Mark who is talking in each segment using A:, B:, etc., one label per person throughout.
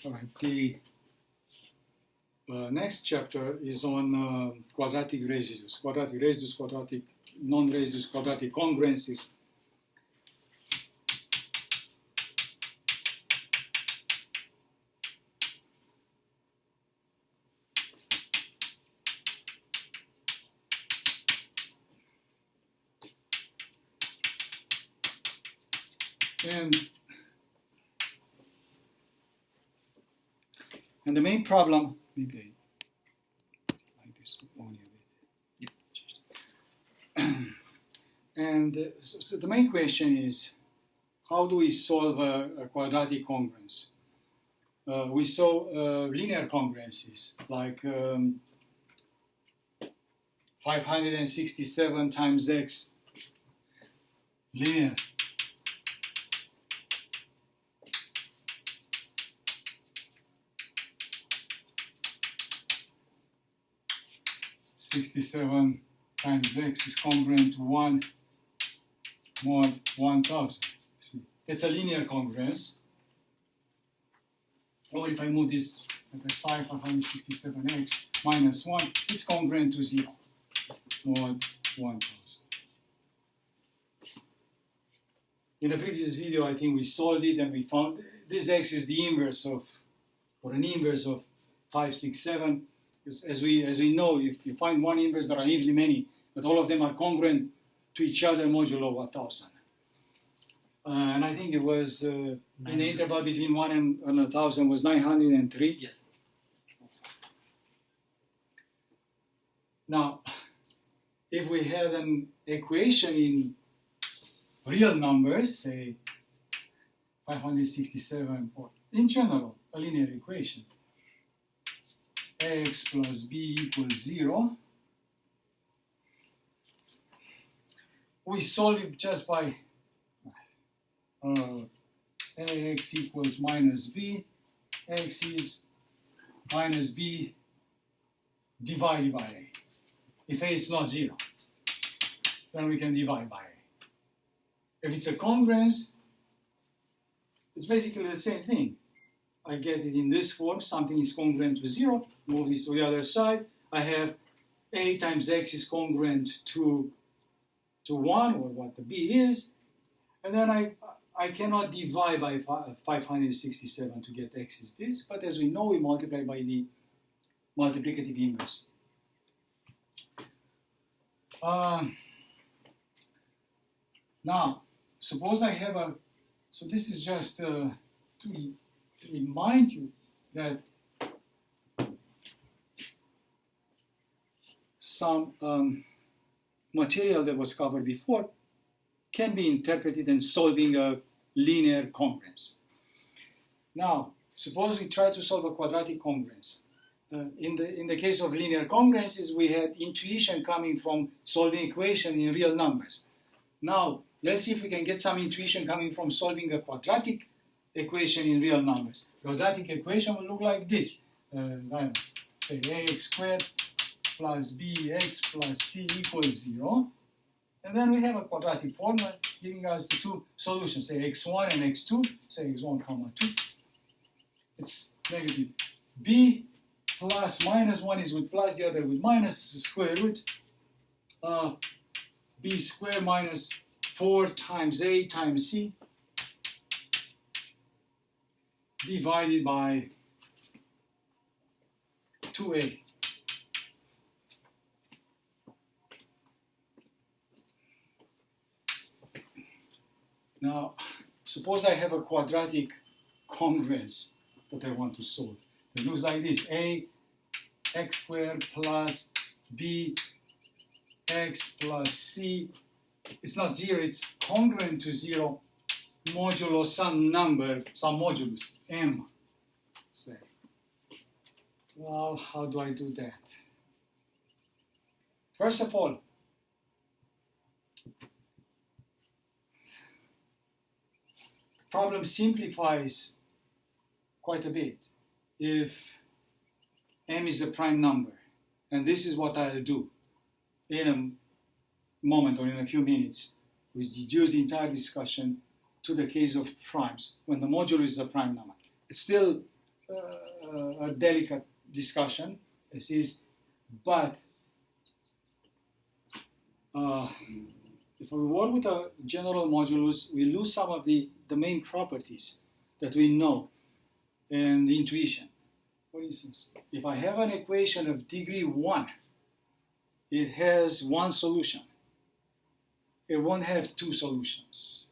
A: All right, the next chapter is on quadratic residues, quadratic non-residues, quadratic congruences. And the main problem, maybe I like this only a bit. And so the main question is, how do we solve a quadratic congruence? We saw linear congruences, like 567 times x, linear. (67 times x is congruent to 1 mod 1000. See, it's a linear congruence. Or if I move this at the side, 567x minus 1, it's congruent to 0 mod 1000. In the previous video, I think we solved it and we found this x is the inverse of, or an inverse of 567. Because as we know, if you find one inverse, there are nearly many, but all of them are congruent to each other modulo 1000. And I think it was in the interval between 1 and 1000 was 903.
B: Yes.
A: Now, if we had an equation in real numbers, say 567, or in general, a linear equation, x plus b equals 0, we solve it just by ax equals minus b, x is minus b divided by a. If a is not 0, then we can divide by a. If it's a congruence, it's basically the same thing. I get it in this form, something is congruent to 0, move this to the other side. I have a times x is congruent to 1, or what the b is, and then I cannot divide by 567 to get x is this, but as we know, we multiply by the multiplicative inverse. Now, suppose I have a, so this is just to remind you that some material that was covered before can be interpreted in solving a linear congruence. Now, suppose we try to solve a quadratic congruence. In the case of linear congruences, we had intuition coming from solving equation in real numbers. Now, let's see if we can get some intuition coming from solving a quadratic equation in real numbers. Quadratic equation will look like this. Say ax squared plus bx plus c equals 0. And then we have a quadratic formula giving us the two solutions, say x1 and x2, say x1 comma 2. It's negative b plus minus 1 is with plus, the other with minus, square root b squared minus 4 times a times c divided by 2a. Now, suppose I have a quadratic congruence that I want to solve. It looks like this: a x squared plus b x plus c. It's not 0, it's congruent to 0 modulo some number, some modulus, m. Say, well, how do I do that? First of all, the problem simplifies quite a bit if m is a prime number. And this is what I'll do in a moment or in a few minutes. We reduce the entire discussion to the case of primes, when the modulus is a prime number. It's still a delicate discussion. This is, but if we work with a general modulus, we lose some of the main properties that we know and intuition. For instance, if I have an equation of degree 1, it has one solution. It won't have two solutions.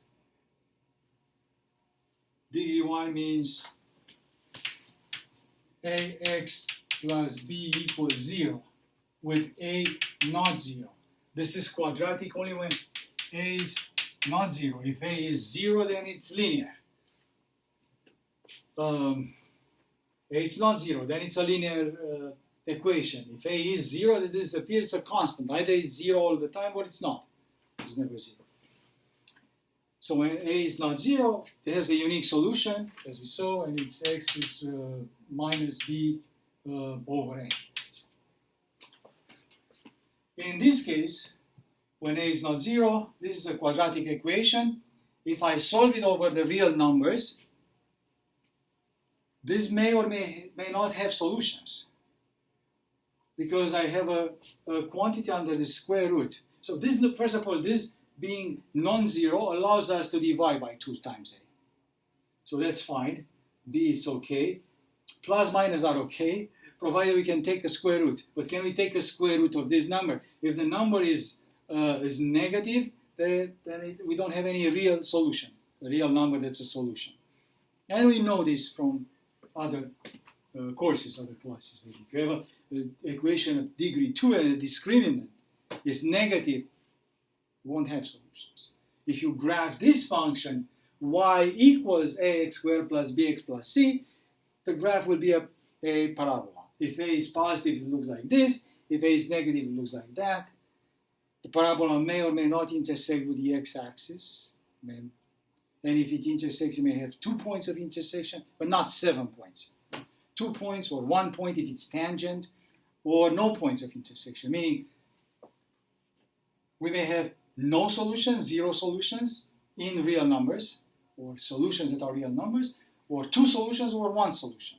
A: Degree 1 means ax plus b equals 0 with a not 0. This is quadratic only when a is not 0. If a is 0, then it's linear. It's not 0, then it's a linear equation. If a is 0, then this appears a constant. Either it's 0 all the time or it's not. It's never 0. So when a is not 0, it has a unique solution, as we saw, and its x is minus b over a. In this case, when a is not 0, this is a quadratic equation. If I solve it over the real numbers, this may or may not have solutions, because I have a quantity under the square root. So this, first of all, this being non-zero allows us to divide by 2 times a. So that's fine. B is okay. Plus minus are okay, provided we can take the square root. But can we take the square root of this number? If the number is negative, then we don't have any real solution, a real number that's a solution. And we know this from other courses, other classes. If you have an equation of degree 2 and a discriminant is negative, you won't have solutions. If you graph this function, y equals ax squared plus bx plus c, the graph will be a parabola. If a is positive, it looks like this. If a is negative, it looks like that. The parabola may or may not intersect with the x-axis. And if it intersects, it may have 2 points of intersection, but not 7 points. 2 points or 1 point if it's tangent, or no points of intersection, meaning we may have no solutions, 0 solutions in real numbers, or solutions that are real numbers, or 2 solutions or 1 solution,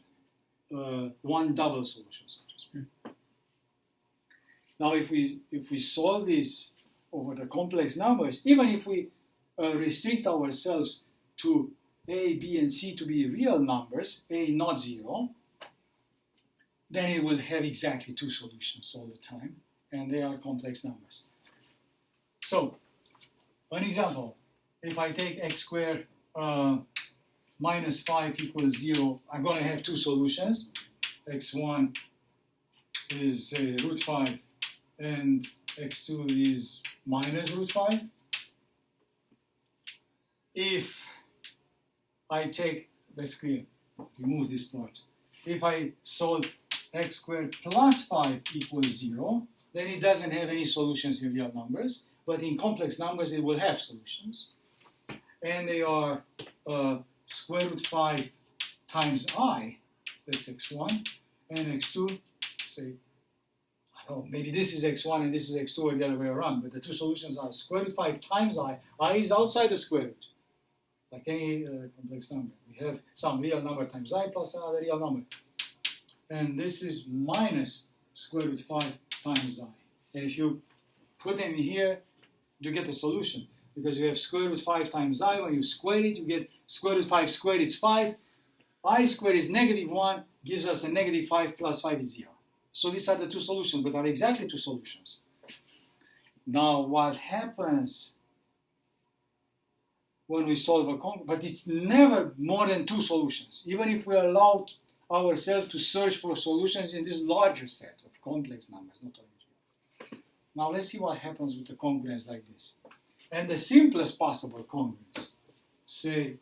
A: 1 double solution, so to speak. Now, if we solve this over the complex numbers, even if we restrict ourselves to a, b, and c to be real numbers, a not 0, then it will have exactly 2 solutions all the time, and they are complex numbers. So, an example, if I take x squared minus 5 equals 0, I'm going to have 2 solutions. x1 is root 5, and x2 is minus root 5. If I take, let's clear, remove this part. If I solve x squared plus 5 equals 0, then it doesn't have any solutions in real numbers, but in complex numbers it will have solutions. And they are square root 5 times I, that's x1, and x2, say, I don't know, maybe this is x1 and this is x2 or the other way around, but the 2 solutions are square root 5 times I is outside the square root, like any complex number. We have some real number times I plus another real number. And this is minus square root 5 times I. And if you put them here, you get the solution. Because you have square root 5 times I, when you square it, you get square root 5 squared, it's 5. I squared is negative 1, gives us a negative 5 plus 5 is 0. So these are the 2 solutions, but are exactly 2 solutions. Now, what happens when we solve a but it's never more than 2 solutions, even if we allow ourselves to search for solutions in this larger set of complex numbers, not only real. Now, let's see what happens with a congruence like this. And the simplest possible congruence, say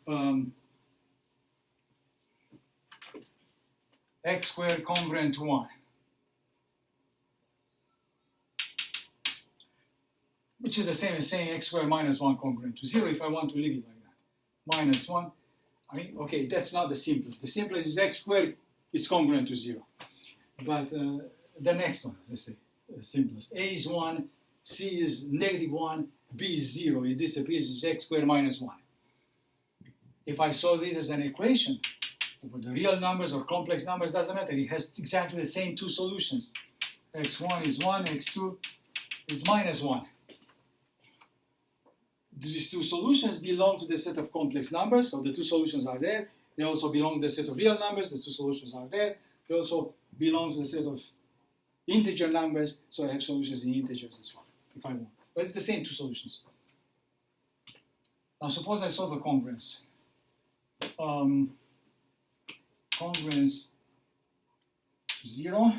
A: x squared congruent to 1, which is the same as saying x squared minus 1 congruent to 0 if I want to leave it like that. Minus 1, I mean, okay, that's not the simplest. The simplest is x squared is congruent to 0. But the next one, let's say, the simplest. A is 1, C is negative 1, B is 0. It disappears, it's x squared minus 1. If I solve this as an equation, over the real numbers or complex numbers, doesn't matter. It has exactly the same two solutions. x1 is 1, x2 is minus 1. These two solutions belong to the set of complex numbers, so the two solutions are there. They also belong to the set of real numbers, the two solutions are there. They also belong to the set of integer numbers, so I have solutions in integers as well, if I want. But it's the same two solutions. Now suppose I solve a congruence. Congruence 0.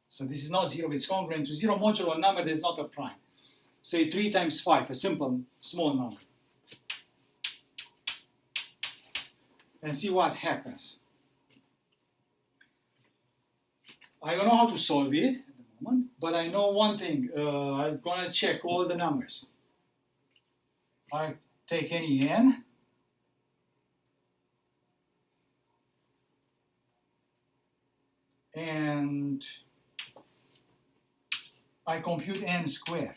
A: So this is not 0, it's congruent to 0 modulo a number that is not a prime. Say 3 times 5, a simple, small number. And see what happens. I don't know how to solve it at the moment, but I know one thing. I'm going to check all the numbers. I take any n. And I compute n squared.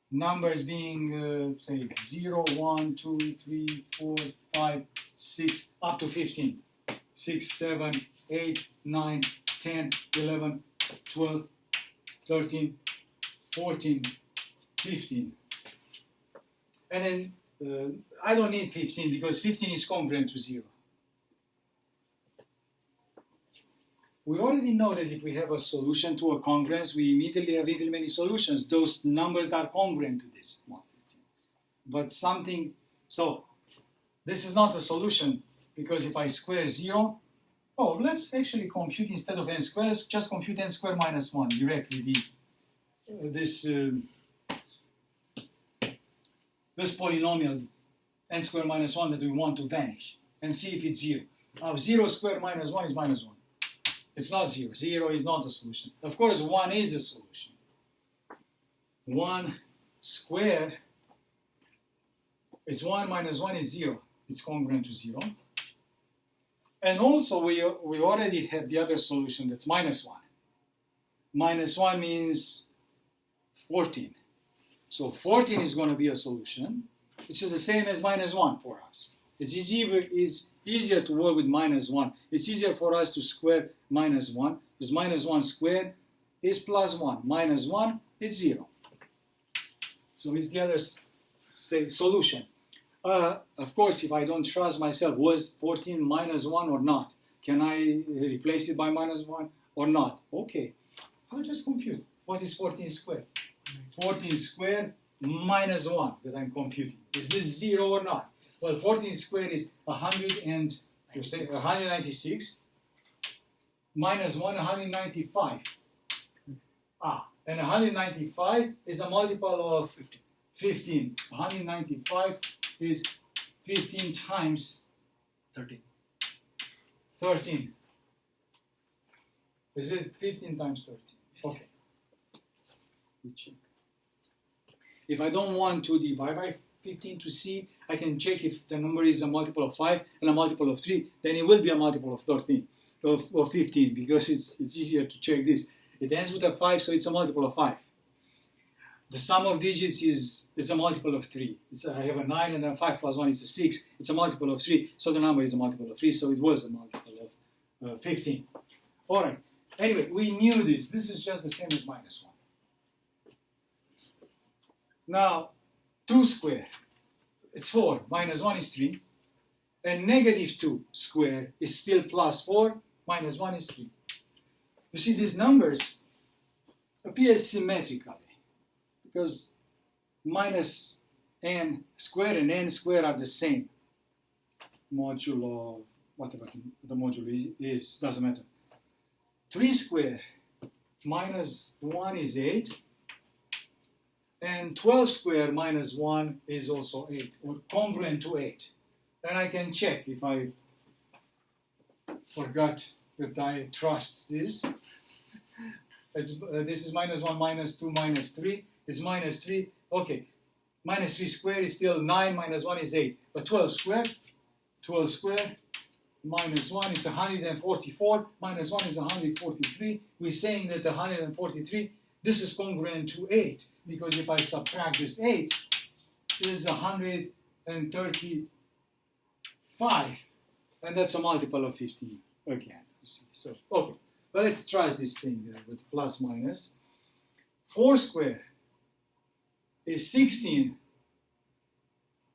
A: Numbers being, say, 0, 1, 2, 3, 4, 5, 6, up to 15. 6, 7, 8, 9, 10, 11, 12, 13, 14, 15. And then I don't need 15 because 15 is congruent to 0. We already know that if we have a solution to a congruence, we immediately have even many solutions. Those numbers that are congruent to this. But something, so this is not a solution because if I square 0, oh, let's actually compute instead of n squared, just compute n squared minus 1 directly. This polynomial n squared minus 1 that we want to vanish and see if it's 0. Now 0 squared minus 1 is minus 1. It's not 0. 0 is not a solution. Of course, 1 is a solution. 1 squared is 1 minus 1 is 0. It's congruent to 0. And also, we already have the other solution that's minus 1. Minus 1 means 14. So 14 is going to be a solution, which is the same as minus 1 for us. It's easier to work with minus 1. It's easier for us to square minus 1, because minus 1 squared is plus 1. Minus 1 is 0. So it's the other, say, solution. Of course, if I don't trust myself, was 14 minus 1 or not? Can I replace it by minus 1 or not? Okay, I'll just compute. What is 14 squared? 14 squared minus 1 that I'm computing. Is this 0 or not? Well, 14 squared is 196 minus 1, 195. And 195 is a multiple of 15. 195 is 15 times 13. 13. Is it 15 times 13? Okay. We check. If I don't want to divide by 15 to see, I can check if the number is a multiple of 5 and a multiple of 3, then it will be a multiple of 13, of 15, because it's easier to check this. It ends with a 5, so it's a multiple of 5. The sum of digits is a multiple of 3. I have a 9 and then 5 plus 1 is a 6. It's a multiple of 3, so the number is a multiple of 3, so it was a multiple of 15. All right. Anyway, we knew this. This is just the same as minus 1. Now, 2 squared, it's 4. Minus 1 is 3. And negative 2 squared is still plus 4. Minus 1 is 3. You see, these numbers appear symmetrically because minus n squared and n squared are the same. Modulo, whatever the modulo is, doesn't matter. 3 squared minus 1 is 8. And 12 squared minus 1 is also 8, or congruent to 8. Then I can check if I forgot that I trust this. This is minus 1, minus 2, minus 3. It's minus 3. Okay, minus 3 squared is still 9, minus 1 is 8. But 12 squared minus 1 is 144, minus 1 is 143. We're saying that 143, this is congruent to 8, because if I subtract this 8, this is 133 5, and that's a multiple of 15 again. So, okay, but let's try this thing with plus minus. 4 squared is 16,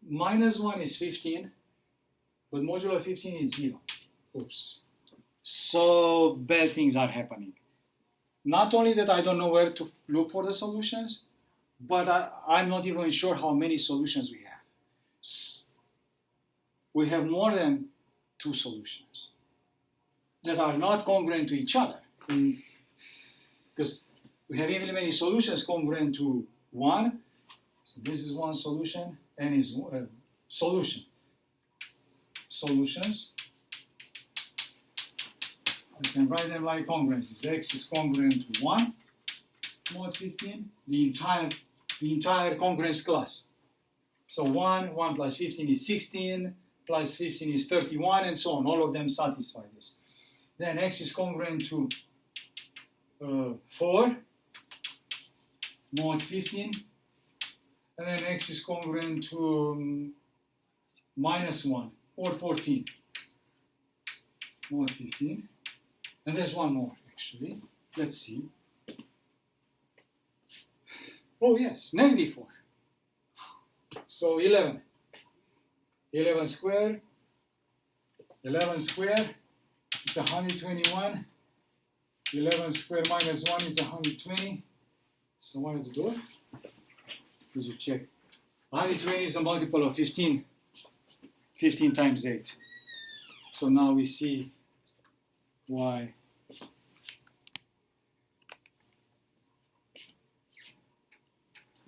A: minus 1 is 15, but modulo 15 is 0. Oops. So bad things are happening. Not only that I don't know where to look for the solutions, but I'm not even sure how many solutions we have. We have more than 2 solutions that are not congruent to each other. Because we have even many solutions congruent to 1. So this is one solution and is solution. Solutions. I can write them like congruences. X is congruent to 1 mod 15, the entire congruence class. So 1 plus 15 is 16, plus 15 is 31, and so on. All of them satisfy this. Then x is congruent to 4 mod 15, and then x is congruent to minus 1 or 14 mod 15. And there's one more, actually. Let's see. Oh, yes, negative 4. So 11. 11 squared. 11 squared is 121. 11 squared minus 1 is 120. So what do you do? Because you check. 120 is a multiple of 15. 15 times 8. So now we see why.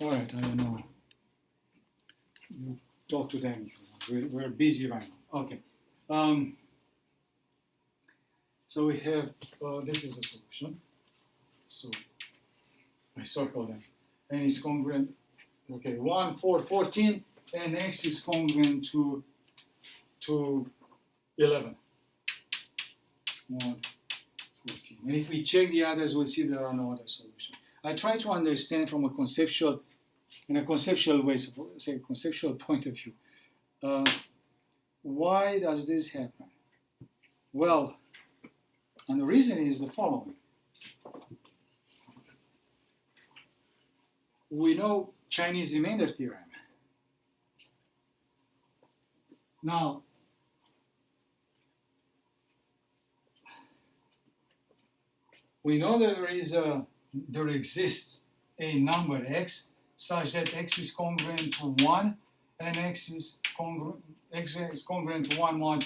A: All right, I don't know. You talk to them if you want. We're busy right now. Okay. So we have, this is a solution. So I circle them. And it's congruent, okay, 1, 4, 14, and x is congruent to 11. 1, 14. And if we check the others, we'll see there are no other solutions. I try to understand from a conceptual way, say conceptual point of view, why does this happen? Well, and the reason is the following. We know Chinese remainder theorem. Now, we know that there exists a number x such that x is congruent to 1 and x is congruent to 1 mod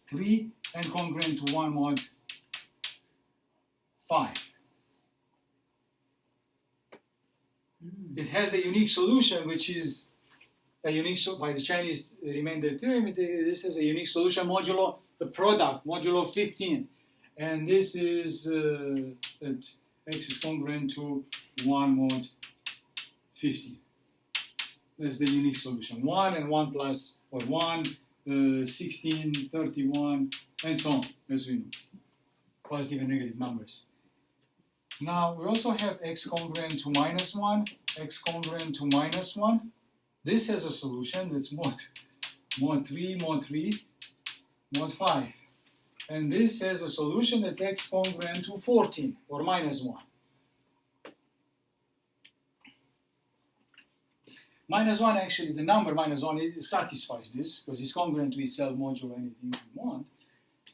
A: 3 and congruent to 1 mod 5. It has a unique solution, which is a unique, by the Chinese remainder theorem, this is a unique solution modulo the product, modulo 15. And this is that x is congruent to 1 mod 15. That's the unique solution. 1 and 1 plus, or 1, 16, 31, and so on, as we know. Positive and negative numbers. Now, we also have x congruent to minus 1, x congruent to minus 1. This has a solution that's mod 3, mod 5. And this has a solution that's x congruent to 14, or minus 1. Minus 1, actually, the number minus 1, it satisfies this, because it's congruent to itself modulo anything we want.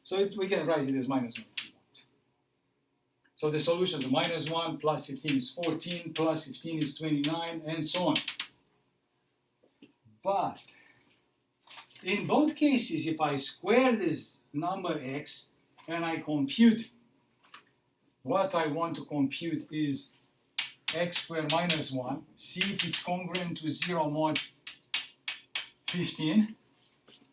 A: So we can write it as minus 1 if we want. So the solutions are minus 1, plus 15 is 14, plus 15 is 29, and so on. But in both cases, if I square this number x and I compute, what I want to compute is x squared minus 1, see if it's congruent to 0 mod 15,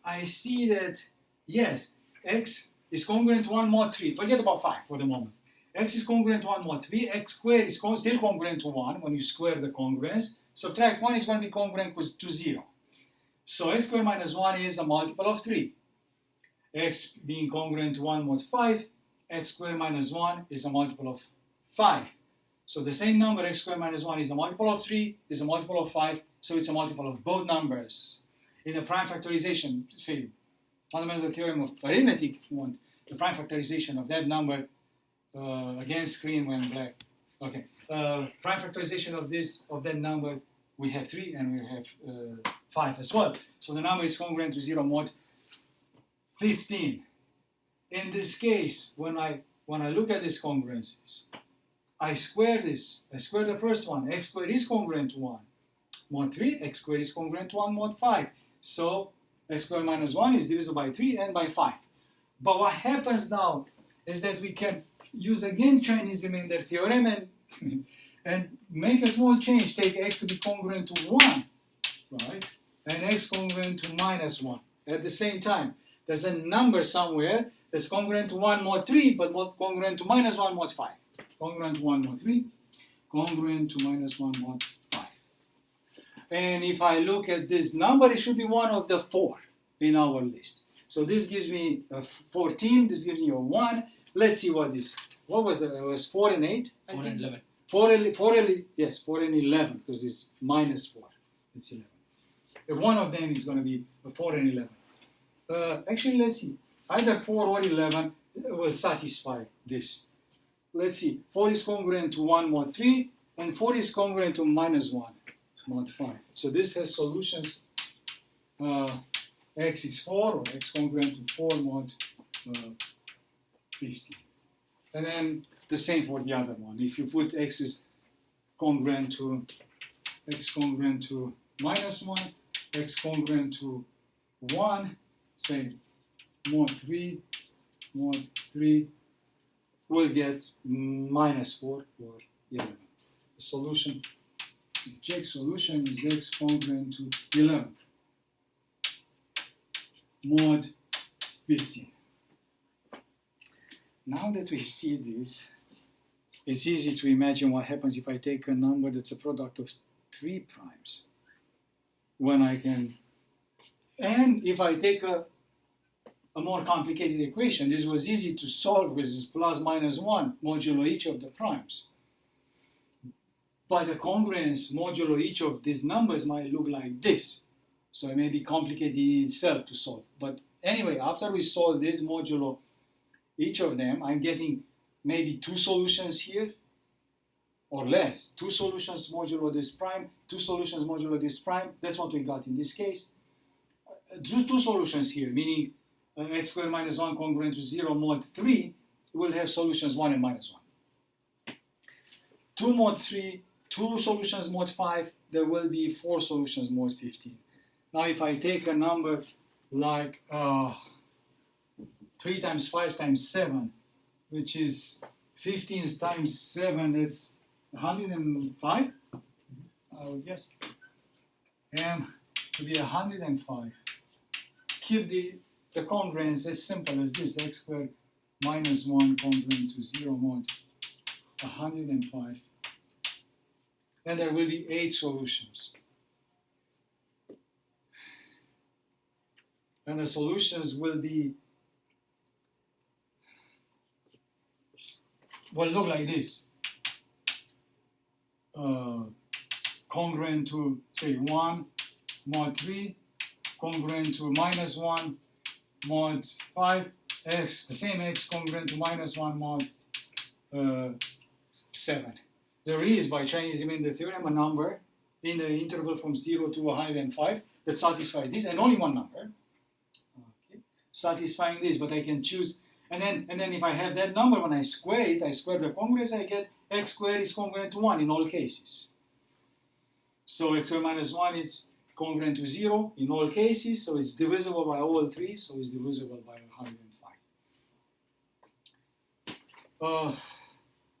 A: I see that, yes, x is congruent to 1 mod 3. Forget about 5 for the moment. X is congruent to 1 mod 3, x squared is still congruent to 1 when you square the congruence. Subtract 1 is going to be congruent to 0. So x squared minus 1 is a multiple of 3. X being congruent to 1 mod 5, x squared minus 1 is a multiple of 5. So the same number, x squared minus 1, is a multiple of 3, is a multiple of 5, so it's a multiple of both numbers. In the prime factorization, say, fundamental theorem of arithmetic, if you want, the prime factorization of that number, again, screen went black. Okay, prime factorization of that number, we have 3 and we have 5 as well. So the number is congruent to 0 mod 15. In this case, when I look at these congruences, I square this. I square the first one. X squared is congruent to 1 mod 3. X squared is congruent to 1 mod 5. So x squared minus 1 is divisible by 3 and by 5. But what happens now is that we can use again Chinese remainder theorem and make a small change. Take x to be congruent to 1, right? And x congruent to minus 1 at the same time. There's a number somewhere that's congruent to 1 mod 3, but congruent to minus 1 mod 5. Congruent to 1 mod 3, congruent to minus 1 mod 5. And if I look at this number, it should be one of the 4 in our list. So this gives me a 14, this gives me a 1. Let's see what this, what was it? It was 4 and 8?
B: 4 and 11.
A: 4 and 11, because it's minus 4. It's 11. If one of them is going to be a 4 and 11. Actually, let's see. Either 4 or 11 will satisfy this. Let's see. 4 is congruent to 1 mod 3, and 4 is congruent to minus 1 mod 5. So this has solutions. X is 4, or x congruent to 4 mod 15. And then the same for the other one. If you put x is congruent to minus 1, x congruent to 1, say mod 3, we'll get minus 4 or 11. The solution, the check solution is x congruent to 11 mod 15. Now that we see this, it's easy to imagine what happens if I take a number that's a product of 3 primes. When I can, and if I take a more complicated equation, this was easy to solve with plus minus 1 modulo each of the primes. But the congruence modulo each of these numbers might look like this. So it may be complicated in itself to solve. But anyway, after we solve this modulo each of them, I'm getting maybe 2 solutions here, or less. 2 solutions modulo this prime, 2 solutions modulo this prime. That's what we got in this case. 2 solutions here, meaning x squared minus 1 congruent to 0 mod 3 will have solutions 1 and minus 1. 2 mod 3, 2 solutions mod 5, there will be 4 solutions mod 15. Now if I take a number like 3 times 5 times 7, which is 15 times 7, that's 105, I would guess. And to be 105. Keep the congruence as simple as this, x squared minus 1 congruent to 0 mod 105. And there will be 8 solutions. And the solutions will look like this. Congruent to, say, 1 mod 3, congruent to minus 1 mod 5, x, the same x congruent to minus 1 mod 7. There is, by Chinese remainder theorem, a number in the interval from 0 to 105 that satisfies this, and only one number. Okay. Satisfying this, but I can choose, and then if I have that number, when I square it, I square the congruence, I get x squared is congruent to 1 in all cases. So x squared minus 1 is congruent to 0 in all cases, so it's divisible by all 3, so it's divisible by 105.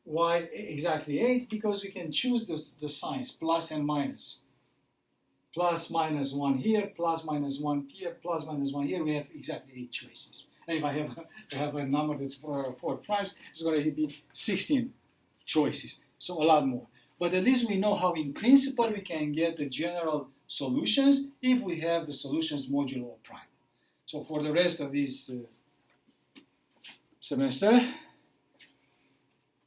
A: Why exactly 8? Because we can choose the signs, plus and minus. Plus minus 1 here, plus minus 1 here, plus minus 1 here, we have exactly 8 choices. And if I have a number that's 4 primes, it's going to be 16 choices, so a lot more. But at least we know how in principle we can get the general solutions if we have the solutions modulo prime. So for the rest of this semester,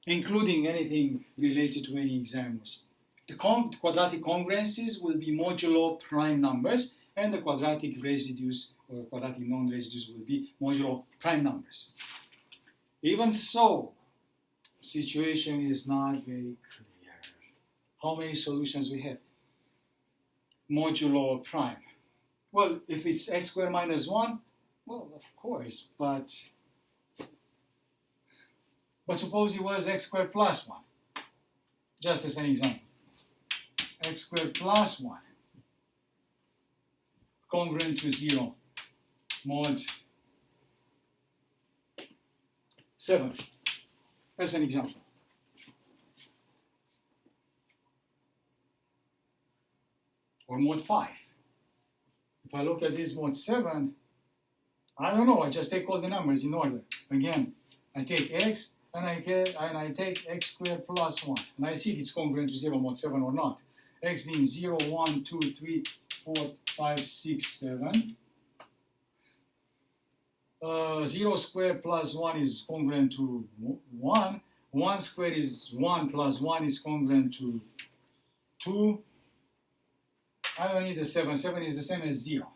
A: including anything related to any examples. The quadratic congruences will be modulo prime numbers, and the quadratic residues or quadratic non-residues will be modulo prime numbers. Even so, situation is not very clear. How many solutions we have? Modulo prime. Well, if it's x squared minus 1, well, of course, but suppose it was x squared plus 1. Just as an example. X squared plus 1. Congruent to 0. Mod 7. As an example. Or mod 5. If I look at this mod 7, I don't know, I just take all the numbers in order. Again, I take x and I take x squared plus 1. And I see if it's congruent to 0 mod 7 or not. X being 0, 1, 2, 3, 4, 5, 6, 7. 0 squared plus 1 is congruent to 1. 1 squared is 1 plus 1 is congruent to 2. I don't need the 7. 7 is the same as 0.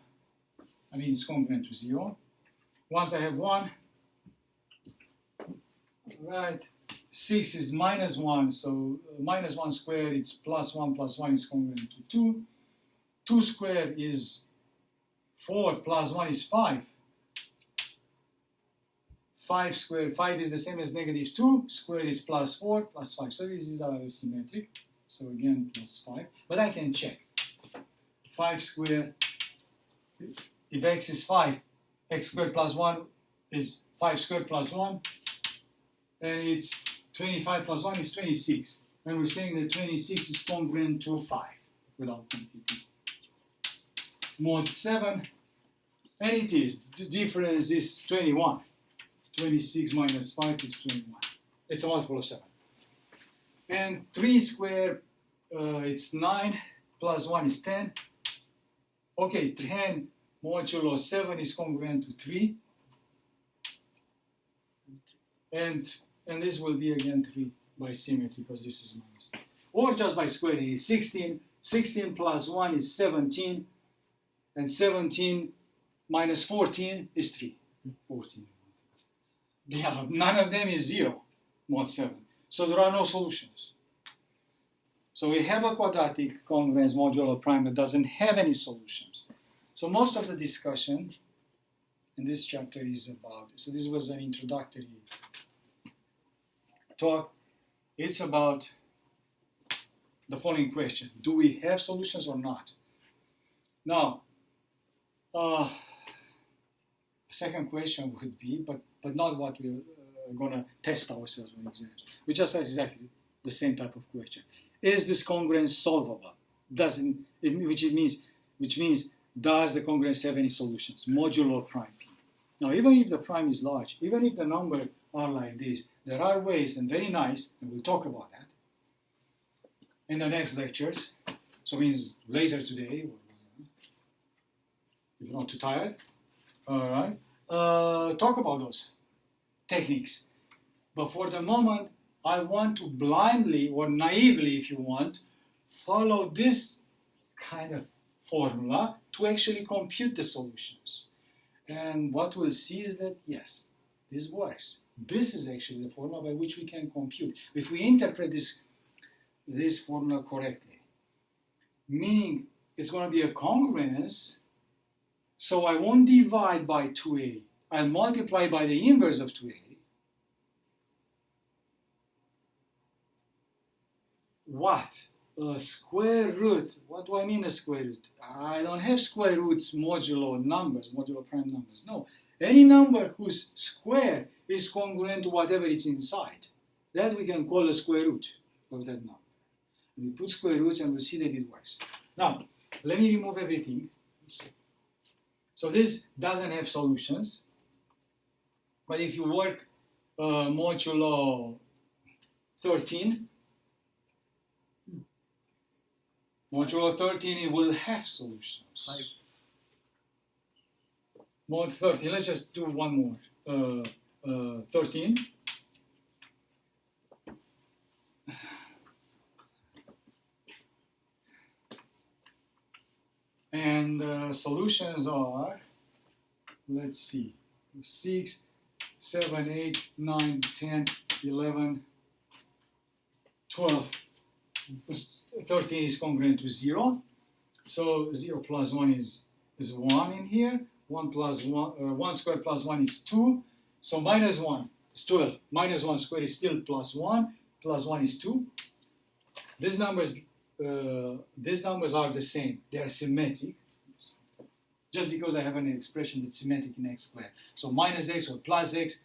A: I mean, it's congruent to 0. Once I have 1, right, 6 is minus 1, so minus 1 squared, it's plus 1 is congruent to 2. 2 squared is 4 plus 1 is 5. 5 squared, 5 is the same as negative 2, squared is plus 4 plus 5. So these are symmetric. So again, plus 5. But I can check. 5 squared, if x is 5, x squared plus 1 is 5 squared plus 1. And it's 25 plus 1 is 26. And we're saying that 26 is congruent to 5 without quantity. Mod 7, and it is. The difference is 21. 26 minus 5 is 21. It's a multiple of 7. And 3 squared, it's 9, plus 1 is 10. Okay, 10 modulo 7 is congruent to 3. And this will be again 3 by symmetry, because this is minus. Or just by squaring is 16. 16 plus 1 is 17. And 17 minus 14 is 3. 14. Yeah, none of them is 0, mod 7. So there are no solutions. So we have a quadratic congruence modulo prime that doesn't have any solutions. So most of the discussion in this chapter is about, so this was an introductory talk. It's about the following question. Do we have solutions or not? Now, second question would be, but not what we're going to test ourselves on exams. We just ask exactly the same type of question. Is this congruence solvable? Which means, does the congruence have any solutions? Modulo prime p. Now, even if the prime is large, even if the numbers are like this, there are ways, and very nice, and we'll talk about that in the next lectures. So means later today, if you're not too tired. All right. Talk about those techniques. But for the moment, I want to blindly or naively, if you want, follow this kind of formula to actually compute the solutions. And what we'll see is that, yes, this works. This is actually the formula by which we can compute. If we interpret this formula correctly, meaning it's going to be a congruence, so I won't divide by 2a. I'll multiply by the inverse of 2a. What? A square root. What do I mean a square root? I don't have square roots modulo numbers, modulo prime numbers. No. Any number whose square is congruent to whatever is inside. That we can call a square root of that number. We put square roots and we'll see that it works. Now, let me remove everything. So this doesn't have solutions. But if you work modulo 13, modulo 13, it will have solutions. Mod 13, let's just do one more. 13. And solutions are, let's see, 6, 7, 8, 9, 10, 11, 12. 13 is congruent to 0. So 0 plus 1 is 1 in here. 1 plus 1, 1 squared plus 1 is 2. So minus 1 is 12. Minus 1 squared is still plus 1. Plus 1 is 2. These numbers are the same. They are symmetric. Just because I have an expression that's symmetric in x squared. So minus x or plus x.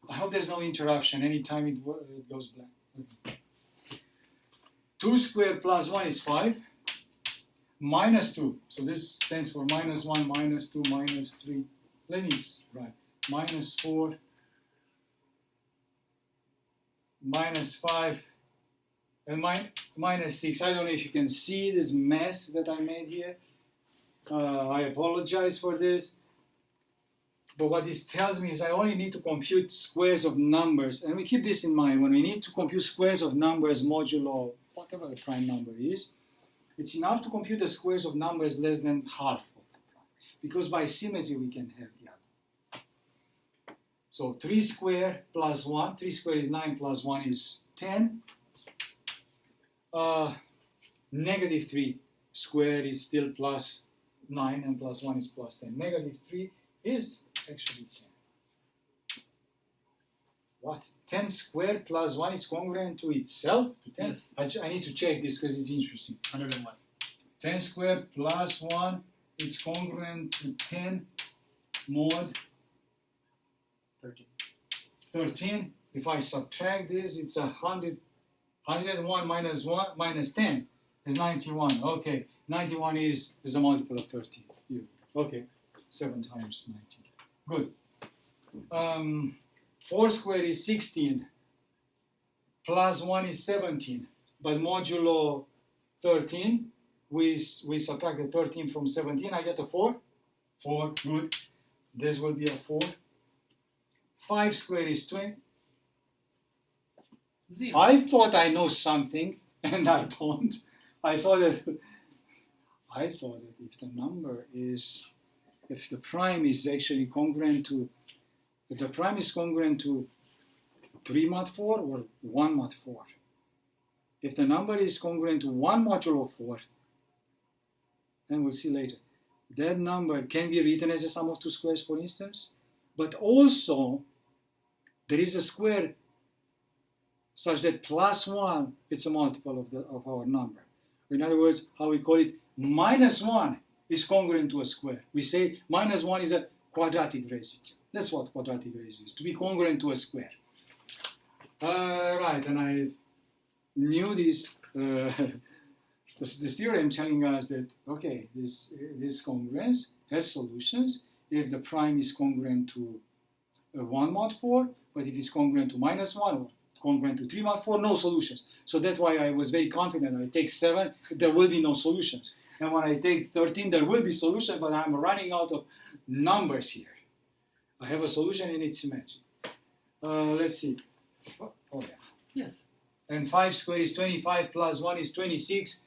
A: I hope there's no interruption anytime it goes blank. Okay. 2 squared plus 1 is 5. Minus 2. So this stands for minus 1, minus 2, minus 3. Let me write. Minus 4. Minus 5. And minus 6. I don't know if you can see this mess that I made here. I apologize for this. But what this tells me is I only need to compute squares of numbers. And we keep this in mind. When we need to compute squares of numbers modulo whatever the prime number is, it's enough to compute the squares of numbers less than half of the prime. Because by symmetry we can have the other. So 3 squared plus 1. 3 squared is 9 plus 1 is 10. Negative 3 squared is still plus 9 and plus 1 is plus 10. Negative 3 is actually 10. What? 10 squared plus 1 is congruent to itself? To 10? Yes. I need to check this because it's interesting. 101. 10 squared plus 1 is congruent to 10 mod 13. 13. If I subtract this, it's 101 minus 1 minus 10 is 91. Okay, 91 is a multiple of 13. Okay, 7 times 19. Good. 4 squared is 16. Plus 1 is 17. But modulo 13, we subtract the 13 from 17. I get a 4. 4, good. This will be a 4. 5 squared is 20. 0. I thought I know something, and I don't. I thought that if the number is, if the prime is actually congruent to, if the prime is congruent to 3 mod 4 or 1 mod 4. If the number is congruent to 1 modulo 4, and we'll see later, that number can be written as a sum of two squares, for instance, but also there is a square such that plus 1, it's a multiple of our number. In other words, how we call it, minus 1 is congruent to a square. We say minus 1 is a quadratic residue. That's what quadratic residue is, to be congruent to a square. Right, and I knew this, this theorem telling us that, okay, this congruence has solutions if the prime is congruent to 1 mod 4, but if it's congruent to minus 1 or congruent to 3 mod 4, no solutions. So that's why I was very confident. I take 7, there will be no solutions. And when I take 13, there will be solutions, but I'm running out of numbers here. I have a solution and it's symmetric. Let's see. Oh, yeah. Yes. And 5 squared is 25 plus 1 is 26.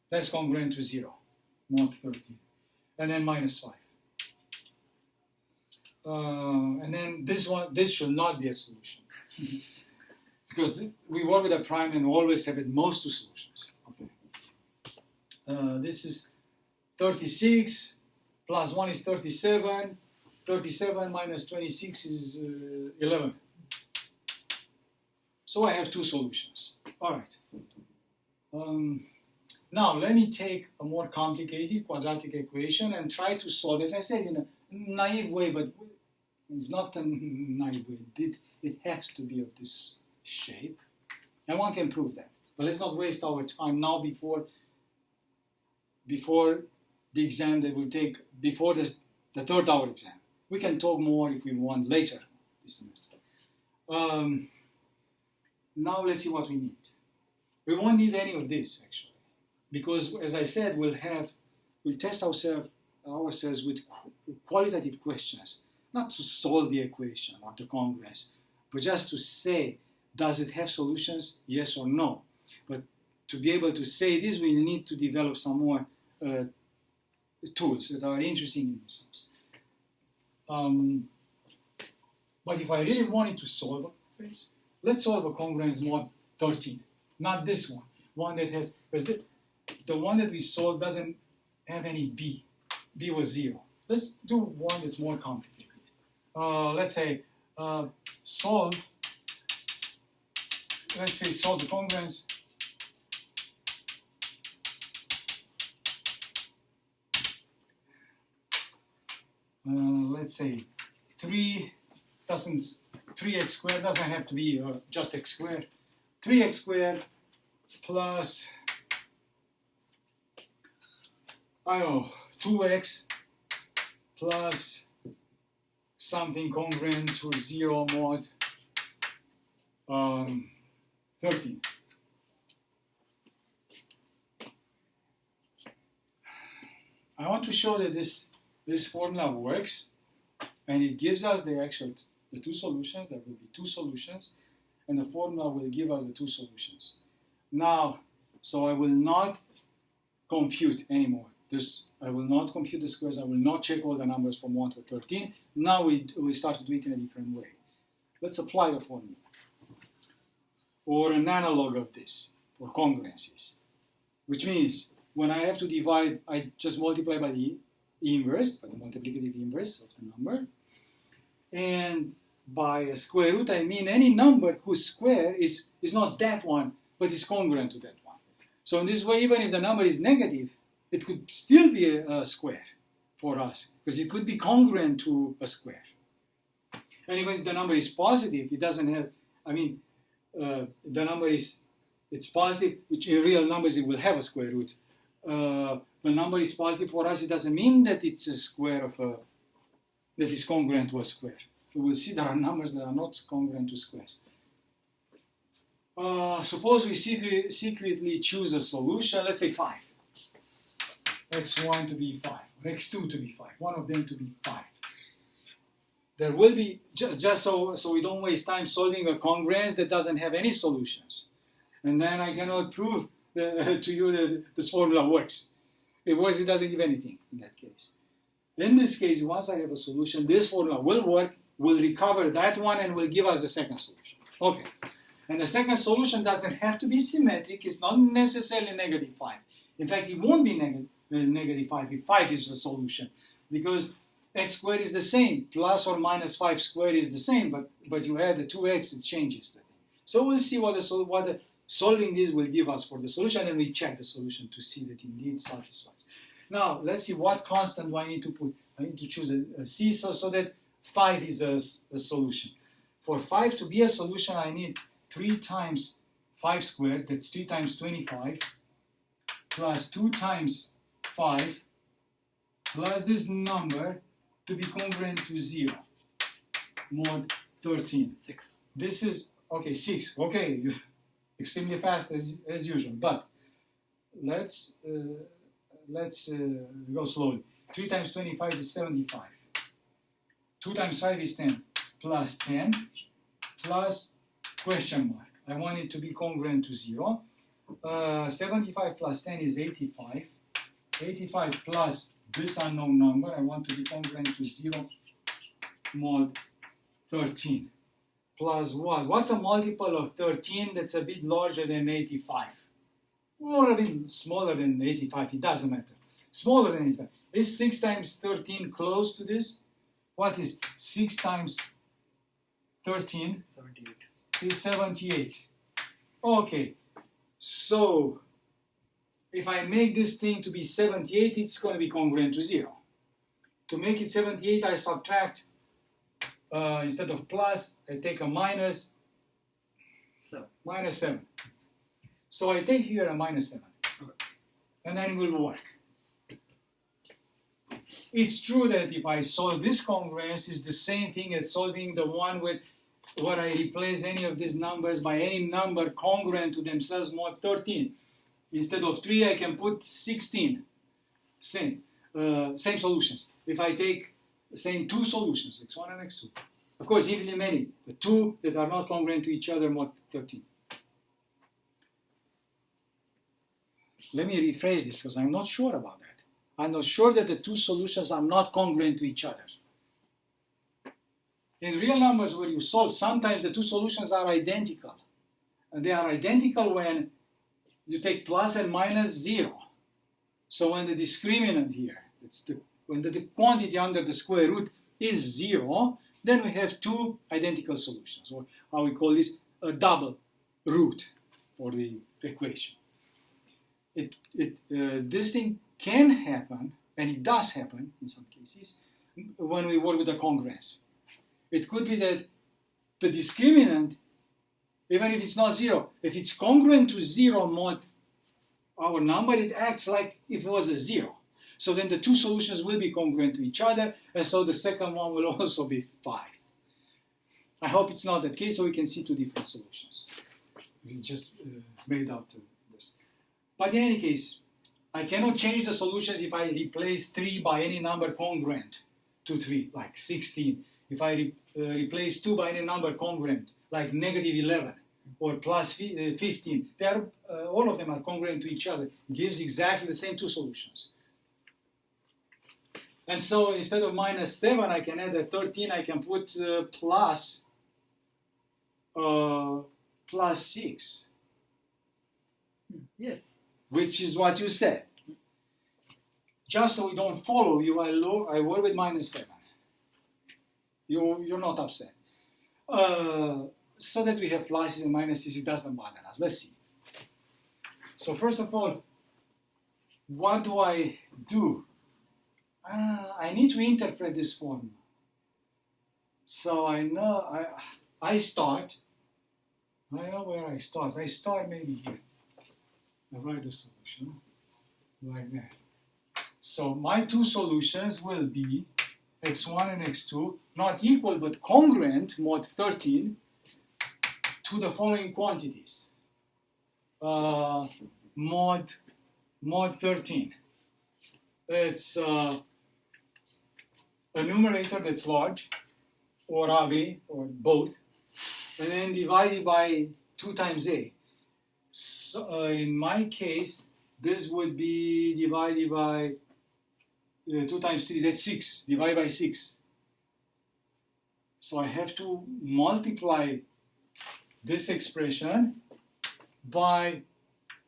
A: That's congruent to 0, mod 13. And then minus 5. And then this should not be a solution. Because we work with a prime and we always have at most 2 solutions. Okay. This is 36 plus 1 is 37. 37 minus 26 is 11. So I have 2 solutions. All right. Now let me take a more complicated quadratic equation and try to solve, as I said, in a naive way, but it's not a naive way. It has to be of this shape, and one can prove that. But let's not waste our time now before the exam that we'll take, before the 3rd hour exam. We can talk more if we want later this semester. Now let's see what we need. We won't need any of this actually, because as I said, we'll test ourselves with qualitative questions, not to solve the equation or the congruence, but just to say, does it have solutions, yes or no? But to be able to say this, we need to develop some more tools that are interesting in themselves. But if I really wanted to solve a case, let's solve a congruence mod 13, not this one. One that has, because the one that we solved doesn't have any b. B was 0. Let's do one that's more complicated. Let's say solve the congruence let's say 3x squared doesn't have to be just x squared. 3x squared plus, I don't know, 2x plus something congruent to 0 mod 13. I want to show that this formula works, and it gives us the two solutions. There will be two solutions, and the formula will give us the two solutions. Now, so I will not compute anymore. I will not compute the squares. I will not check all the numbers from 1 to 13. Now we start to do it in a different way. Let's apply the formula, or an analog of this for congruences, which means when I have to divide, I just multiply by the inverse, by the multiplicative inverse of the number. And by a square root, I mean any number whose square is not that one, but is congruent to that one. So in this way, even if the number is negative, it could still be a square for us, because it could be congruent to a square. And even if the number is positive, it doesn't have, the number it's positive, which in real numbers it will have a square root. The number is positive for us, it doesn't mean that it's a square that is congruent to a square. We will see there are numbers that are not congruent to squares. Suppose we secretly choose a solution, let's say 5. x1 to be 5, or x2 to be 5, one of them to be 5. There will be, just so we don't waste time solving a congruence that doesn't have any solutions. And then I cannot prove to you that this formula works. If it works, it doesn't give anything in that case. In this case, once I have a solution, this formula will work, will recover that one, and will give us the second solution. Okay. And the second solution doesn't have to be symmetric. It's not necessarily negative 5. In fact, it won't be negative 5 if 5 is the solution, because x squared is the same. Plus or minus 5 squared is the same, but you add the 2x, it changes the thing. So we'll see what solving this will give us for the solution, and we check the solution to see that indeed satisfies. Now, let's see what constant do I need to put. I need to choose a c so that 5 is a solution. For 5 to be a solution, I need 3 times 5 squared, that's 3 times 25, plus 2 times 5, plus this number to be congruent to 0, mod 13.
B: 6.
A: This is, okay, 6, okay, extremely fast as usual, but let's go slowly. 3 times 25 is 75. 2 times 5 is 10, plus 10, plus question mark. I want it to be congruent to 0. 75 plus 10 is 85. 85 plus this unknown number, I want to be congruent to 0, mod 13. Plus what? What's a multiple of 13 that's a bit larger than 85? Or a bit smaller than 85, it doesn't matter. Smaller than 85. Is 6 times 13 close to this? What is 6 times 13?
B: 78.
A: Is 78. Okay, so if I make this thing to be 78, it's going to be congruent to 0. To make it 78, I subtract, instead of plus, I take a minus 7. Minus 7. So I take here a minus 7. Okay. And then it will work. It's true that if I solve this congruence, it's the same thing as solving the one with where I replace any of these numbers by any number congruent to themselves, mod 13. Instead of 3, I can put 16. Same solutions. If I take the same two solutions, x1 and x2, Of course, infinitely many. The two that are not congruent to each other, mod 13. Let me rephrase this because I'm not sure about that. I'm not sure that the two solutions are not congruent to each other. In real numbers where you solve, sometimes the two solutions are identical. And they are identical when you take plus and minus 0. So when the discriminant here, when the quantity under the square root is 0, then we have two identical solutions, or how we call this a double root for the equation. This thing can happen, and it does happen in some cases, when we work with a congruence. It could be that the discriminant, even if it's not 0, if it's congruent to 0 mod our number, it acts like if it was a 0. So then the two solutions will be congruent to each other, and so the second one will also be 5. I hope it's not that case, so we can see two different solutions. We just made out this. But in any case, I cannot change the solutions if I replace 3 by any number congruent to 3, like 16. If I replace 2 by any number congruent, like negative 11 or plus 15, they are, all of them are congruent to each other. It gives exactly the same two solutions. And so instead of minus 7, I can add a 13, I can put plus 6.
B: Yes.
A: Which is what you said. Just so we don't follow you, I work with minus 7. You're not upset. So that we have pluses and minuses, it doesn't bother us. Let's see. So first of all, what do I do? I need to interpret this formula. So I know I start. I know where I start. I start maybe here. I write the solution like that. So my two solutions will be x1 and x2, not equal but congruent, mod 13, to the following quantities. Mod 13. It's a numerator that's large, or ugly, or both, and then divided by 2 times a. So in my case, this would be divided by 2 times 3, that's 6, divided by 6. So I have to multiply this expression by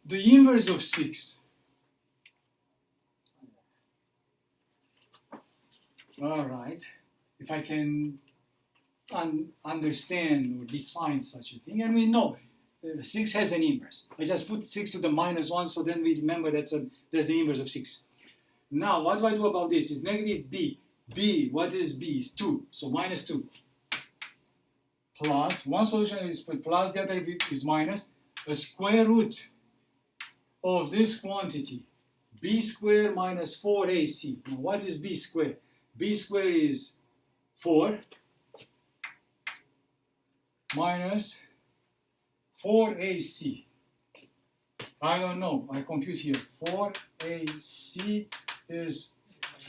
A: the inverse of 6. All right, if I can understand or define such a thing, and we know 6 has an inverse. I just put 6 to the minus 1, so then we remember that's the inverse of 6. Now, what do I do about this? It's negative b. b, what is b? Is 2, so minus 2. Plus, one solution is plus, the other is minus, a square root of this quantity, b squared minus 4ac. Now, what is b squared? B squared is 4 minus 4ac. I don't know, I compute here. 4ac is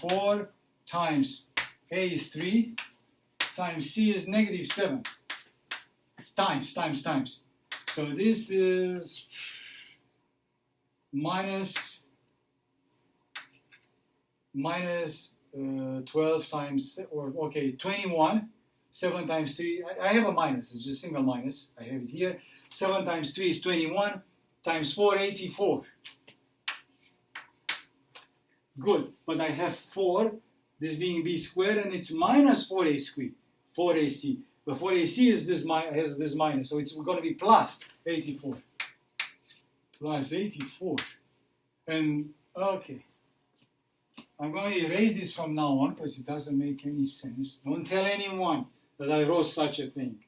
A: 4 times a is 3 times c is negative 7. It's times. So this is minus 12 times, or okay, 21. 7 times 3, I have a minus, it's just a single minus. I have it here. 7 times 3 is 21, times 4, 84. Good, but I have 4, this being b squared, and it's minus 4ac. But 4ac is has this minus, so it's going to be plus 84. Plus 84. And, okay. I'm going to erase this from now on because it doesn't make any sense. Don't tell anyone that I wrote such a thing.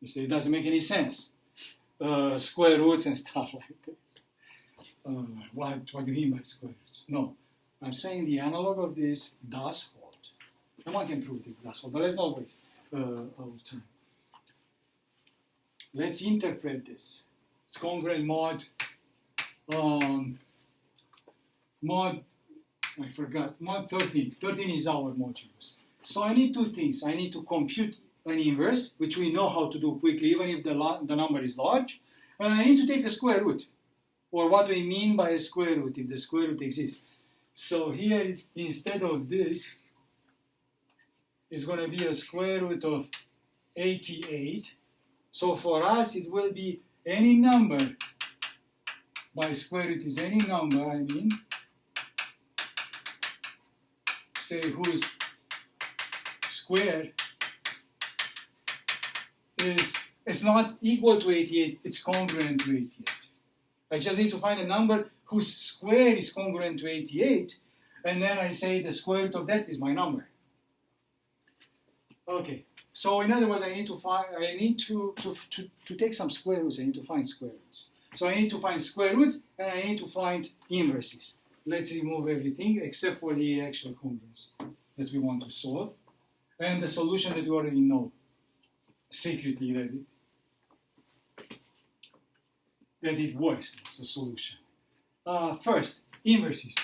A: You say it doesn't make any sense. Square roots and stuff like that. What do you mean by square roots? No, I'm saying the analog of this does hold. And one can prove it does hold, but let's not waste our time. Let's interpret this. It's congruent mod, I forgot, mod 13. 13 is our modulus. So I need two things. I need to compute an inverse, which we know how to do quickly, even if the number is large. And I need to take a square root, or what we mean by a square root, if the square root exists. So here, instead of this, it's going to be a square root of 88. So for us, it will be any number, by square root is any number, I mean, say whose square is not equal to 88, it's congruent to 88. I just need to find a number whose square is congruent to 88, and then I say the square root of that is my number. Okay, so in other words, I need to take some square roots. I need to find square roots. So I need to find square roots, and I need to find inverses. Let's remove everything except for the actual congruence that we want to solve, and the solution that we already know secretly that it works. It's a solution. First, inverses.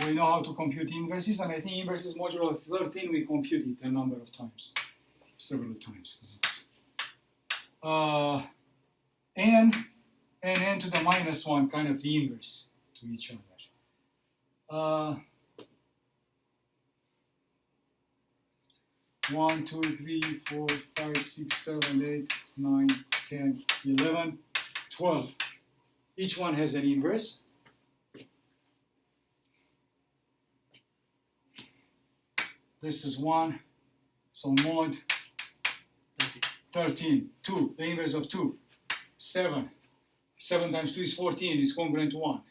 A: We know how to compute inverses, and I think inverses modulo 13 we compute it a number of times, several times. N and n to the minus 1, kind of the inverse to each other. 1, 2, 3, 4, 5, 6, 7, 8, 9, 10, 11, 12. Each one has an inverse. This is 1, so mod 13, 2, the inverse of 2, 7. 7 times 2 is 14, is congruent to 1.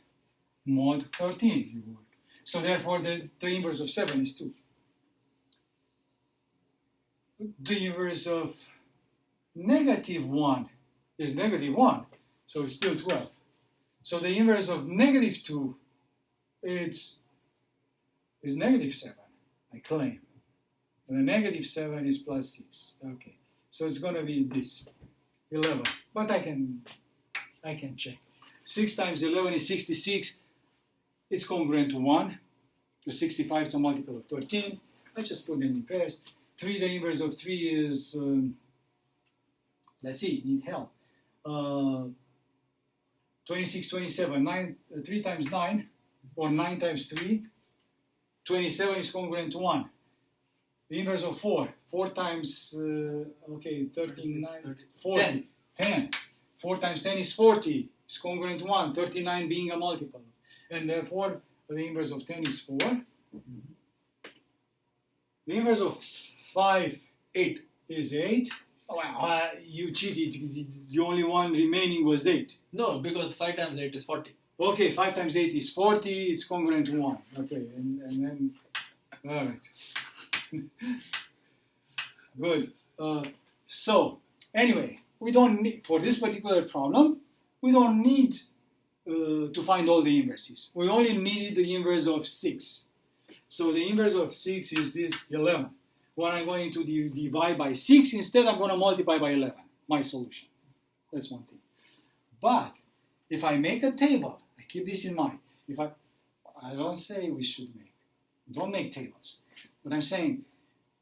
A: Mod 13. So therefore, the inverse of 7 is 2. The inverse of negative 1 is negative 1, so it's still 12. So the inverse of negative 2 is negative 7, I claim. And the negative 7 is plus 6. Okay, so it's going to be this, 11. But I can check. 6 times 11 is 66. It's congruent to 1. Because 65 is a multiple of 13. I just put them in pairs. 3, the inverse of 3 is, let's see, need help. 26, 27, 3 times 9, or 9 times 3. 27 is congruent to 1. The inverse of 4. 4 times, 39, 40. 10. 4 times 10 is 40. It's congruent to 1. 39 being a multiple. And therefore, the inverse of 10 is 4. The inverse of 5, 8 is 8. Oh, wow. You cheated. The only one remaining was 8.
B: No, because 5 times 8 is 40.
A: Okay, 5 times 8 is 40. It's congruent to 1. Okay, and then, all right. Good. So, anyway, we don't need, for this particular problem, we don't need to find all the inverses. We only need the inverse of 6. So the inverse of 6 is this 11. When I'm going to divide by 6, instead I'm going to multiply by 11, my solution. That's one thing. But if I make a table, I keep this in mind. If I don't say we should don't make tables. But I'm saying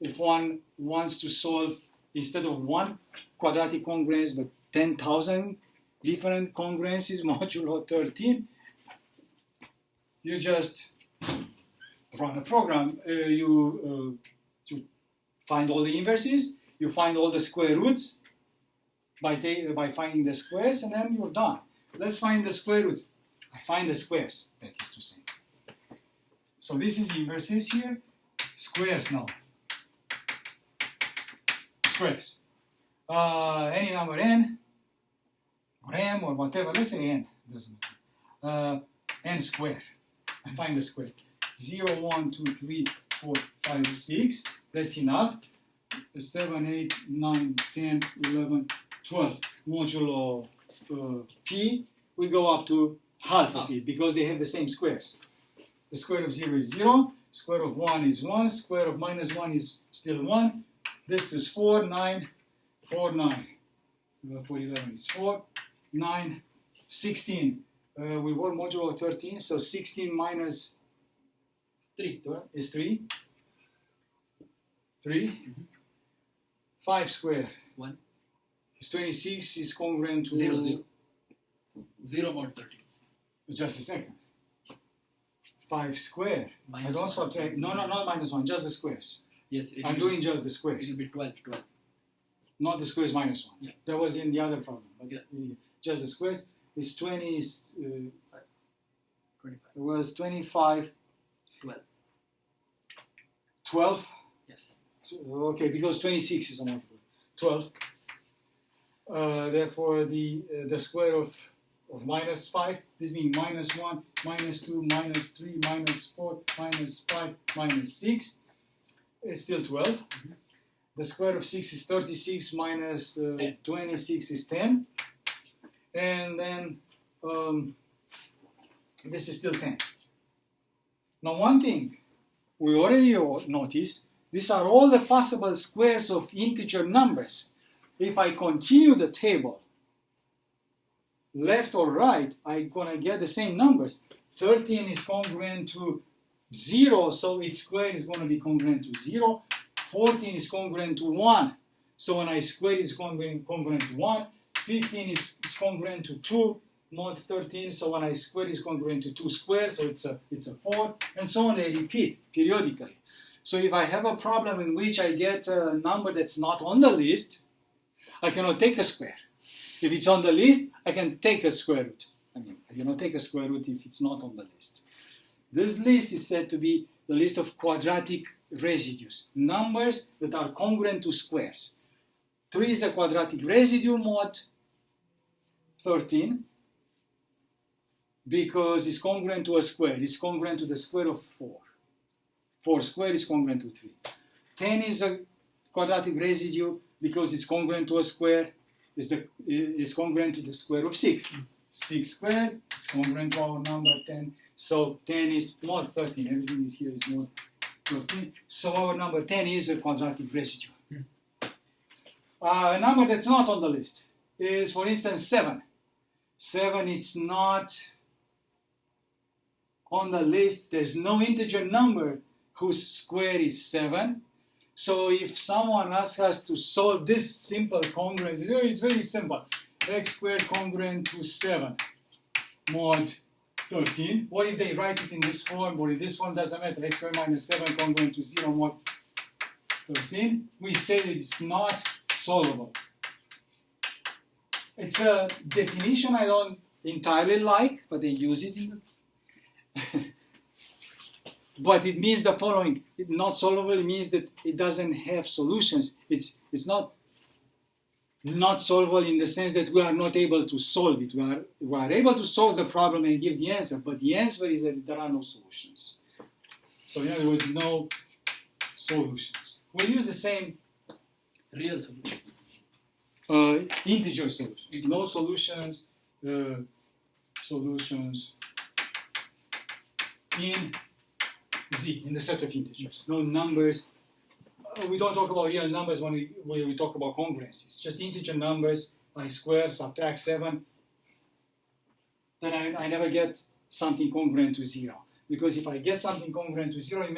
A: if one wants to solve, instead of one quadratic congruence, but 10,000 different congruences modulo 13, you just run a program. You find all the inverses, you find all the square roots by finding the squares, and then you're done. Let's find the square roots. I find the squares, that is to say. So this is inverses here. Squares now. Squares. Any number n, or m, or whatever. Let's say n. Doesn't matter. N squared. I find the square. 0, 1, 2, 3, 4, 5, 6. That's enough. 7, 8, 9, 10, 11, 12. Modulo p, we go up to half of it because they have the same squares. The square of 0 is 0. Square of 1 is 1. Square of minus 1 is still 1. This is 4, 9, 4, 9. For 11 is 4, 9, 16. We were modulo 13, so 16 minus
B: 3.
A: is 3. 3. 5 square
B: 1.
A: is 26 is congruent to
B: 0, 0. 0 mod 13.
A: Just a second. 5 square.
B: Minus
A: I don't
B: 1.
A: subtract. No, not minus 1, just the squares.
B: Yes,
A: I'm doing just the
B: It
A: squares,
B: will be 12. 12.
A: not the squares minus 1.
B: Yeah.
A: That was in the other problem. But
B: Yeah.
A: just the squares. It's 20 is
B: 25.
A: it was 25.
B: 12.
A: 12.
B: Yes.
A: Okay, because 26 is a multiple. 12. Therefore, the square of minus 5, this means minus 1, minus 2, minus 3, minus 4, minus 5, minus 6. It's still 12. The square of 6 is 36 minus 26 is 10. And then this is still 10. Now one thing we already noticed, these are all the possible squares of integer numbers. If I continue the table, left or right, I'm gonna get the same numbers. 13 is congruent to 0, so its square is gonna be congruent to 0. 14 is congruent to 1, so when I square it, it's congruent to 1. 15 is congruent to 2 mod 13, so when I square it, it's congruent to 2 squared, so it's a 4, and so on. They repeat periodically. So if I have a problem in which I get a number that's not on the list, I cannot take a square. If it's on the list, I can take a square root. I cannot take a square root if it's not on the list. This list is said to be the list of quadratic residues, numbers that are congruent to squares. 3 is a quadratic residue mod 13 because it's congruent to a square. It's congruent to the square of 4. 4 squared is congruent to 3. 10 is a quadratic residue because it's congruent to a square. It's congruent to the square of 6. 6 squared, it's congruent to our number 10. So 10 is mod 13. Everything here is mod 13. So our number 10 is a quadratic residue. A number that's not on the list is, for instance, 7. 7, it's not on the list. There's no integer number whose square is 7. So if someone asks us to solve this simple congruence, it's very simple. X squared congruent to 7 mod 13. What if they write it in this form, or in this form, doesn't matter. X squared minus 7 congruent to 0 mod 13. We say that it's not solvable. It's a definition I don't entirely like, but they use it in but it means the following: not solvable means that it doesn't have solutions. It's not solvable in the sense that we are not able to solve it. We are able to solve the problem and give the answer, but the answer is that there are no solutions. So in other words, no solutions. We'll use the same
B: Real solutions.
A: integer solution. No solutions. Solutions in Z, in the set of integers. No numbers. We don't talk about real numbers when we talk about congruences. Just integer numbers. I square, subtract 7. Then I never get something congruent to 0. Because if I get something congruent to 0, it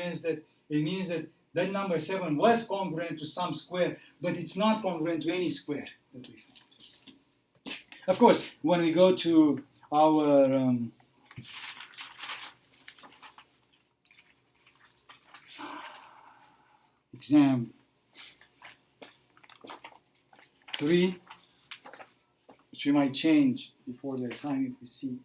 A: means that that number 7 was congruent to some square, but it's not congruent to any square that we found. Of course, when we go to our exam 3, which we might change before the time if we see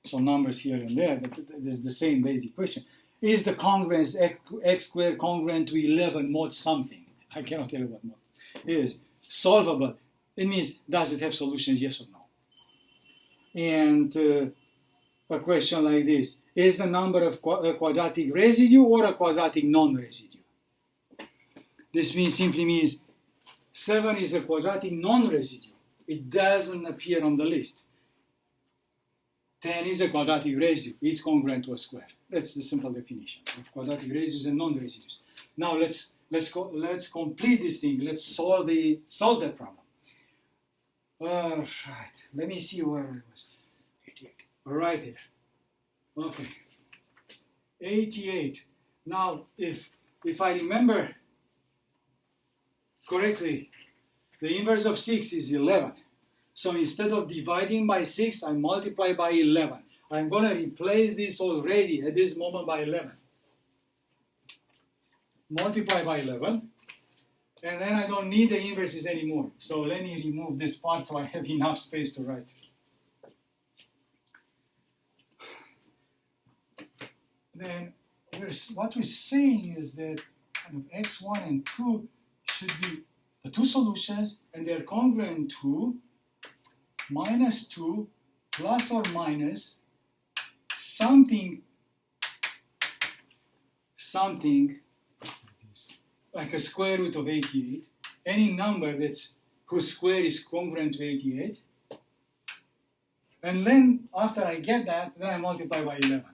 A: some numbers here and there, but it is the same basic question. Is the congruence x squared congruent to 11 mod something? I cannot tell you what mod it is. Solvable. It means, does it have solutions, yes or no? And a question like this: is the number of a quadratic residue or a quadratic non-residue? This simply means 7 is a quadratic non-residue. It doesn't appear on the list. 10 is a quadratic residue. It's congruent to a square. That's the simple definition of quadratic residues and non-residues. Now let's complete this thing. Let's solve that problem. All right. Let me see where I was. Right here. Okay. 88. Now, if I remember correctly, the inverse of 6 is 11. So instead of dividing by 6, I multiply by 11. I'm going to replace this already at this moment by 11. Multiply by 11. And then I don't need the inverses anymore. So let me remove this part so I have enough space to write. Then what we're saying is that kind of x1 and 2 should be the two solutions, and they're congruent to minus 2 plus or minus something like a square root of 88, any number whose square is congruent to 88. And then after I get that, then I multiply by 11.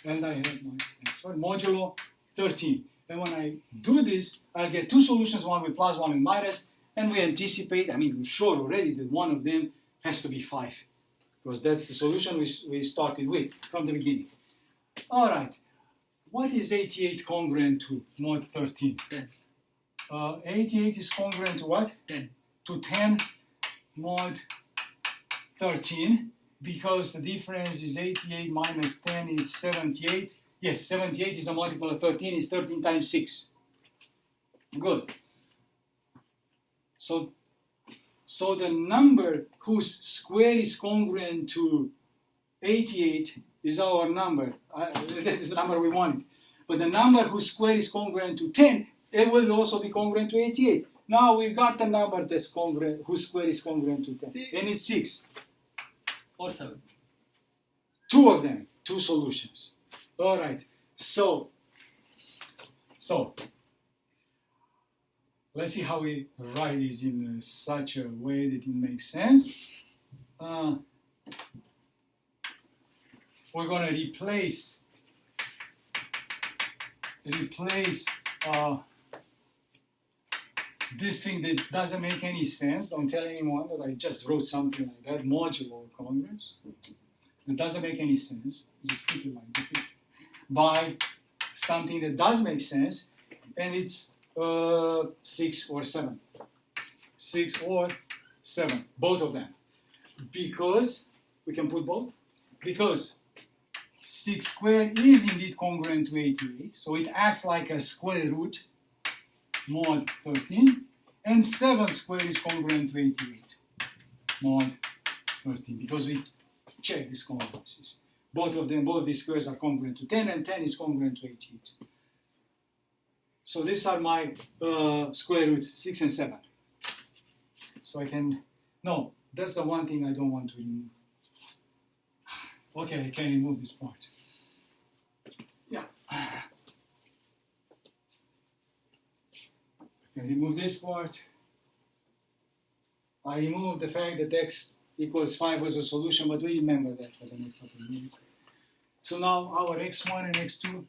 A: And I have my answer, modulo 13. And when I do this, I'll get two solutions, one with plus, one with minus, and we anticipate, we're sure already that one of them has to be 5, because that's the solution we started with from the beginning. All right, what is 88 congruent to mod 13?
B: 10.
A: 88 is congruent to what?
B: 10.
A: To 10 mod 13. Because the difference is 88 minus 10 is 78. Yes, 78 is a multiple of 13, is 13 times 6. Good. So the number whose square is congruent to 88 is our number. That is the number we wanted. But the number whose square is congruent to 10, it will also be congruent to 88. Now we've got the number that's congruent, whose square is congruent to 10. And it's 6.
B: Or 7.
A: Two of them, two solutions. All right. So let's see how we write this in such a way that it makes sense. We're going to replace this thing that doesn't make any sense. Don't tell anyone that I just wrote something like that, modulo congruence. It doesn't make any sense. Just put it like this. By something that does make sense, and it's 6 or 7. 6 or 7, both of them. Because, we can put both, because 6 squared is indeed congruent to 88, so it acts like a square root, mod 13, and 7 squared is congruent to 88, mod 13, because we check these congruences. Both of them, both these squares are congruent to 10, and 10 is congruent to 88. So these are my square roots, 6 and 7. So I can, no, that's the one thing I don't want to remove. Okay, I can remove this part. Yeah. I can remove this part. I remove the fact that x equals 5 was a solution, but we remember that for the next couple of minutes. So now our x1 and x2,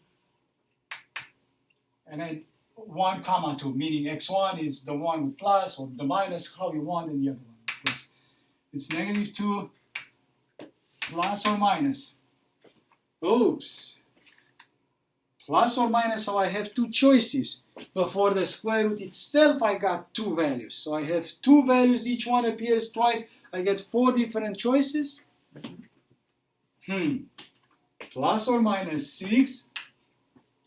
A: and I 1 comma 2, meaning x1 is the one with plus or the minus, how you want, and the other one with plus. It's -2 plus or minus. Oops. Plus or minus, so I have two choices. But for the square root itself, I got two values. So I have two values, each one appears twice. I get 4 different choices. Plus or minus 6,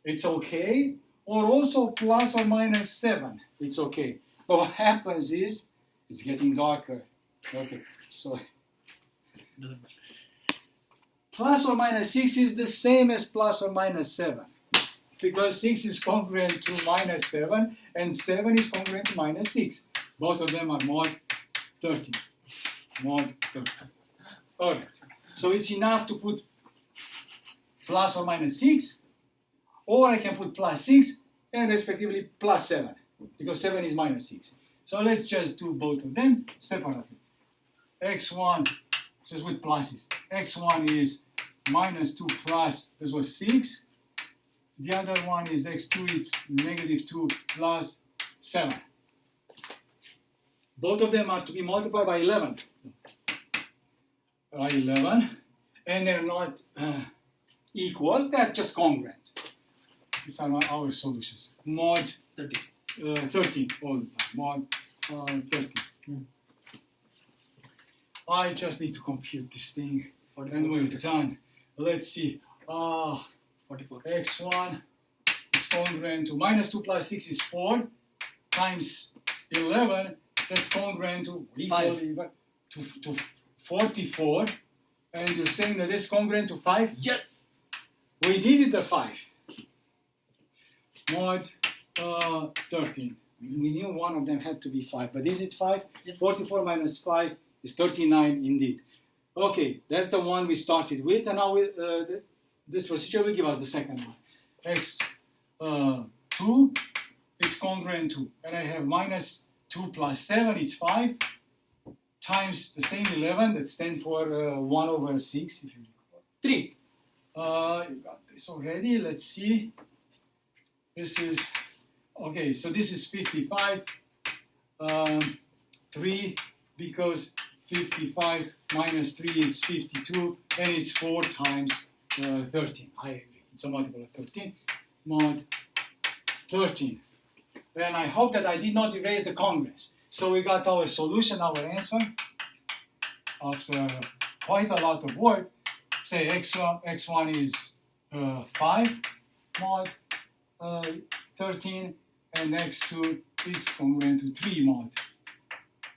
A: it's okay. Or also plus or minus 7, it's okay. But what happens is, it's getting darker. Okay, so plus or minus 6 is the same as plus or minus 7. Because 6 is congruent to minus 7, and 7 is congruent to minus 6. Both of them are mod 13. Mod 13. All right. So it's enough to put plus or minus 6, or I can put plus 6, and respectively plus 7, because 7 is minus 6. So let's just do both of them separately. x1, just with pluses. x1 is -2 plus, this was 6. The other one is x2, it's -2 plus 7. Both of them are to be multiplied by 11. By 11, and they're not equal, they're just congruent. These are our solutions. Mod 13 all the time. Mod 13. I just need to compute this thing, and we're done. Let's see.
B: 44.
A: X1 is congruent to minus 2 plus 6 is 4 times 11. That's congruent to equal to 44. And you're saying that it's congruent to 5?
B: Yes.
A: We needed the 5. Mod 13. We knew one of them had to be 5, but is it 5?
B: Yes.
A: 44 minus 5 is 39 indeed. Okay, that's the one we started with, and now this procedure will give us the second one. X2 is congruent to, and I have minus 2 plus 7, it's 5, times the same 11, that stands for 1 over 6, if you recall. 3. You got this already, let's see. This is, okay, so this is 55, 3, because 55 minus 3 is 52, and it's 4 times 13. I agree, it's a multiple of 13. Mod 13. And I hope that I did not erase the congruence. So we got our solution, our answer, after quite a lot of work. Say x1 is 5 mod 13, and x2 is congruent to 3 mod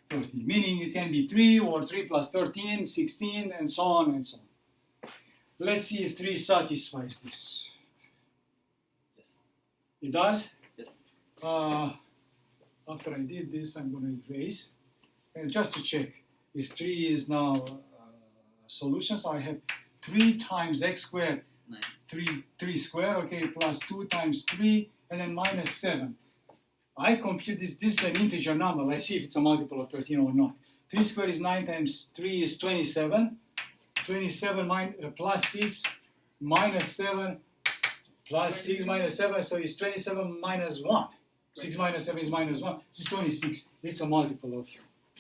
A: 13, meaning it can be 3 or 3 plus 13, 16, and so on and so on. Let's see if 3 satisfies this.
B: Yes.
A: It does?
B: Yes.
A: After I did this, I'm going to erase. And just to check, if 3 is now a solution, so I have 3 times x squared, 3 squared, okay, plus 2 times 3, and then minus 7. I compute this is an integer number. Let's see if it's a multiple of 13 or not. 3 squared is 9 times 3 is 27. 27 plus 6 minus 7 plus 6 minus 7, so it's 27 minus 1. 6 minus 7 is minus 1. It's 26. It's a multiple of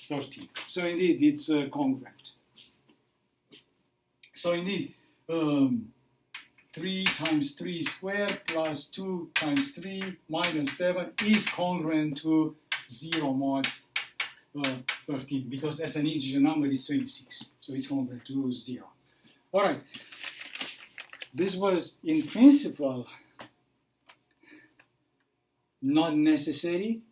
A: 13. So indeed, it's congruent. So indeed, 3 times 3 squared plus 2 times 3 minus 7 is congruent to 0 mod 13, because as an integer number is 26. So it's congruent to 0. All right. This was, in principle, not necessary,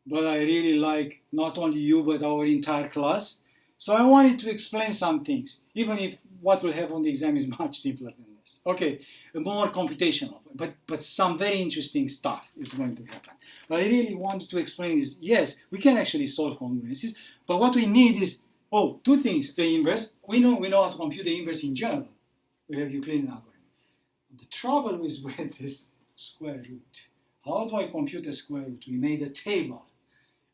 A: but I really like not only you, but our entire class. So I wanted to explain some things, even if what will have on the exam is much simpler than this. Okay, more computational, but some very interesting stuff is going to happen. What I really wanted to explain is, yes, we can actually solve congruences, but what we need is, two things. The inverse, we know how to compute the inverse in general. We have Euclidean algorithm. The trouble is with this square root. How do I compute a square root? We made a table.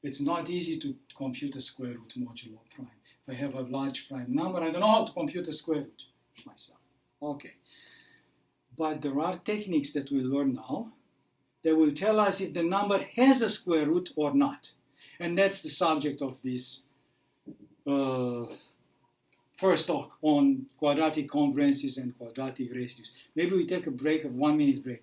A: It's not easy to compute a square root modulo prime. If I have a large prime number, I don't know how to compute a square root myself. Okay. But there are techniques that we'll learn now that will tell us if the number has a square root or not. And that's the subject of this first talk on quadratic congruences and quadratic residues. Maybe we take a break, a 1 minute break.